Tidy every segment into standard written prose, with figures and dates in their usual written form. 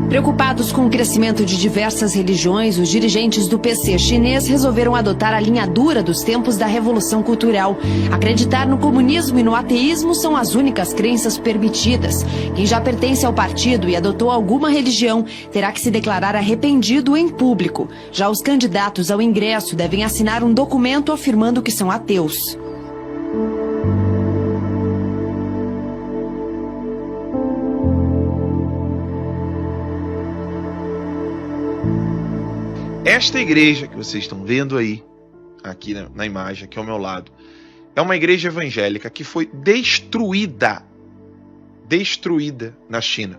Preocupados com o crescimento de diversas religiões, os dirigentes do PC chinês resolveram adotar a linha dura dos tempos da Revolução Cultural. Acreditar no comunismo e no ateísmo são as únicas crenças permitidas. Quem já pertence ao partido e adotou alguma religião terá que se declarar arrependido em público. Já os candidatos ao ingresso devem assinar um documento afirmando que são ateus. Esta igreja que vocês estão vendo aí, aqui na imagem, aqui ao meu lado, é uma igreja evangélica que foi destruída na China.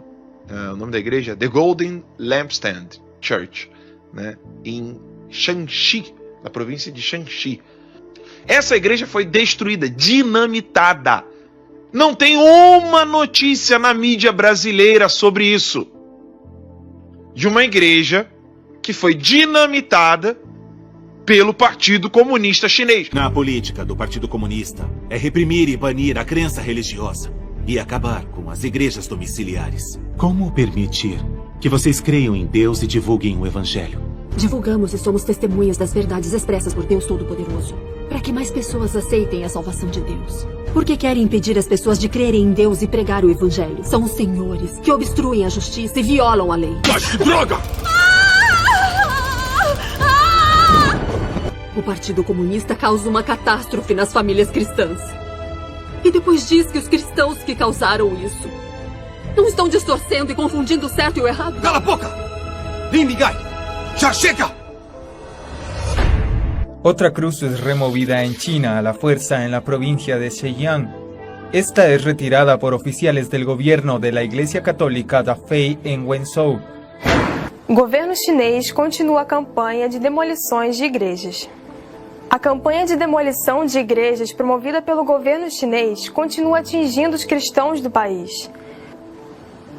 O nome da igreja é The Golden Lampstand Church, né, em Shanxi, na província de Shanxi. Essa igreja foi destruída, dinamitada. Não tem uma notícia na mídia brasileira sobre isso. De uma igreja que foi dinamitada pelo Partido Comunista Chinês. Na política do Partido Comunista é reprimir e banir a crença religiosa e acabar com as igrejas domiciliares. Como permitir que vocês creiam em Deus e divulguem o Evangelho? Divulgamos e somos testemunhas das verdades expressas por Deus Todo-Poderoso, para que mais pessoas aceitem a salvação de Deus. Porque querem impedir as pessoas de crerem em Deus e pregar o Evangelho. São os senhores que obstruem a justiça e violam a lei. Mas que droga! O Partido Comunista causa uma catástrofe nas famílias cristãs. E depois diz que os cristãos que causaram isso não estão distorcendo e confundindo o certo e o errado. Cala a boca! Lin Migai! ¡Ya llega! Otra cruz es removida en China a la fuerza en la provincia de Zhejiang. Esta es retirada por oficiales del gobierno de la Iglesia Católica da Fé en Wenzhou. O governo chinês continua a campanha de demolições de igrejas. A campanha de demolição de igrejas promovida pelo governo chinês continua atingindo os cristãos do país.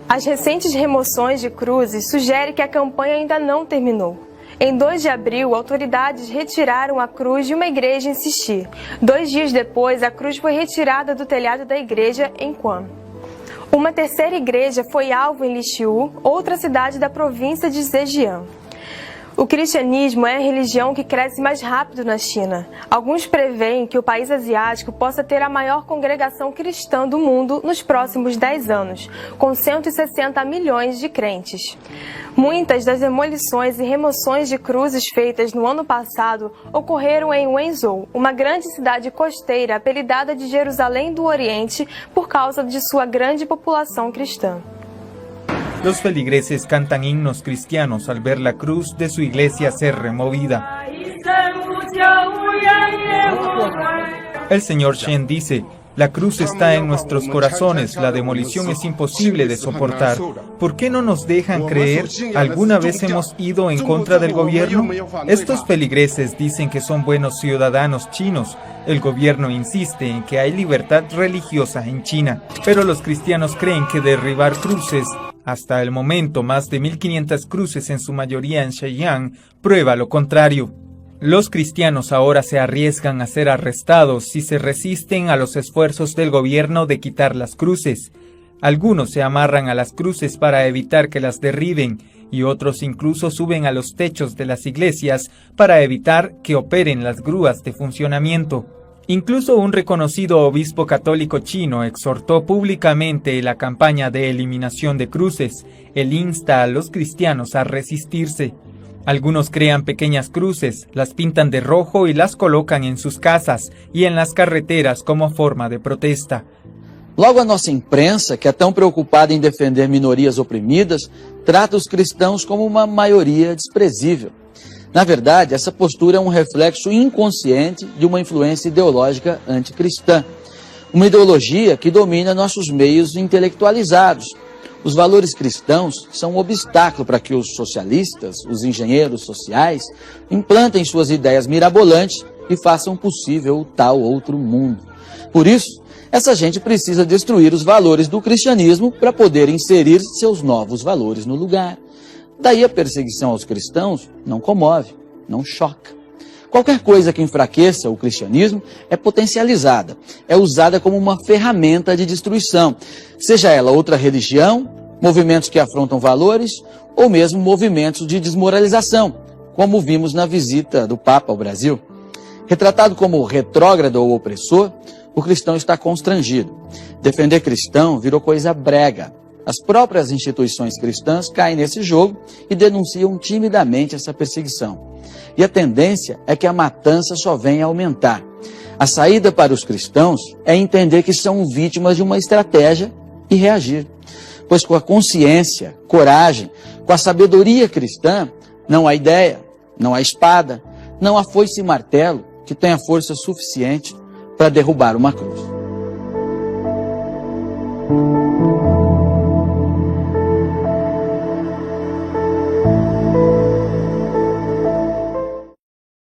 As recentes remoções de cruzes sugerem que a campanha ainda não terminou. Em 2 de abril, autoridades retiraram a cruz de uma igreja em Xixi. 2 dias depois, a cruz foi retirada do telhado da igreja em Quan. Uma terceira igreja foi alvo em Lixiu, outra cidade da província de Zhejiang. O cristianismo é a religião que cresce mais rápido na China. Alguns preveem que o país asiático possa ter a maior congregação cristã do mundo nos próximos 10 anos, com 160 milhões de crentes. Muitas das demolições e remoções de cruzes feitas no ano passado ocorreram em Wenzhou, uma grande cidade costeira apelidada de Jerusalém do Oriente por causa de sua grande população cristã. Los feligreses cantan himnos cristianos al ver la cruz de su iglesia ser removida. El señor Shen dice, la cruz está en nuestros corazones, la demolición es imposible de soportar. ¿Por qué no nos dejan creer? ¿Alguna vez hemos ido en contra del gobierno? Estos feligreses dicen que son buenos ciudadanos chinos. El gobierno insiste en que hay libertad religiosa en China, pero los cristianos creen que derribar cruces, hasta el momento más de 1.500 cruces en su mayoría en Zhejiang, prueba lo contrario. Los cristianos ahora se arriesgan a ser arrestados si se resisten a los esfuerzos del gobierno de quitar las cruces. Algunos se amarran a las cruces para evitar que las derriben y otros incluso suben a los techos de las iglesias para evitar que operen las grúas de funcionamiento. Incluso un reconocido obispo católico chino exhortó públicamente la campaña de eliminación de cruces. Él insta a los cristianos a resistirse. Algunos crean pequeñas cruces, las pintan de rojo y las colocan en sus casas y en las carreteras como forma de protesta. Logo, a nossa imprensa, que é tão preocupada em defender minorias oprimidas, trata os cristãos como uma maioria desprezível. Na verdade, essa postura é um reflexo inconsciente de uma influência ideológica anticristã. Uma ideologia que domina nossos meios intelectualizados. Os valores cristãos são um obstáculo para que os socialistas, os engenheiros sociais, implantem suas ideias mirabolantes e façam possível o tal outro mundo. Por isso, essa gente precisa destruir os valores do cristianismo para poder inserir seus novos valores no lugar. Daí a perseguição aos cristãos não comove, não choca. Qualquer coisa que enfraqueça o cristianismo é potencializada, é usada como uma ferramenta de destruição, seja ela outra religião movimentos que afrontam valores ou mesmo movimentos de desmoralização, como vimos na visita do Papa ao Brasil. Retratado como retrógrado ou opressor, o cristão está constrangido. Defender cristão virou coisa brega. As próprias instituições cristãs caem nesse jogo e denunciam timidamente essa perseguição. E a tendência é que a matança só venha a aumentar. A saída para os cristãos é entender que são vítimas de uma estratégia e reagir. Pois com a consciência, coragem, com a sabedoria cristã, não há ideia, não há espada, não há foice e martelo que tenha força suficiente para derrubar uma cruz.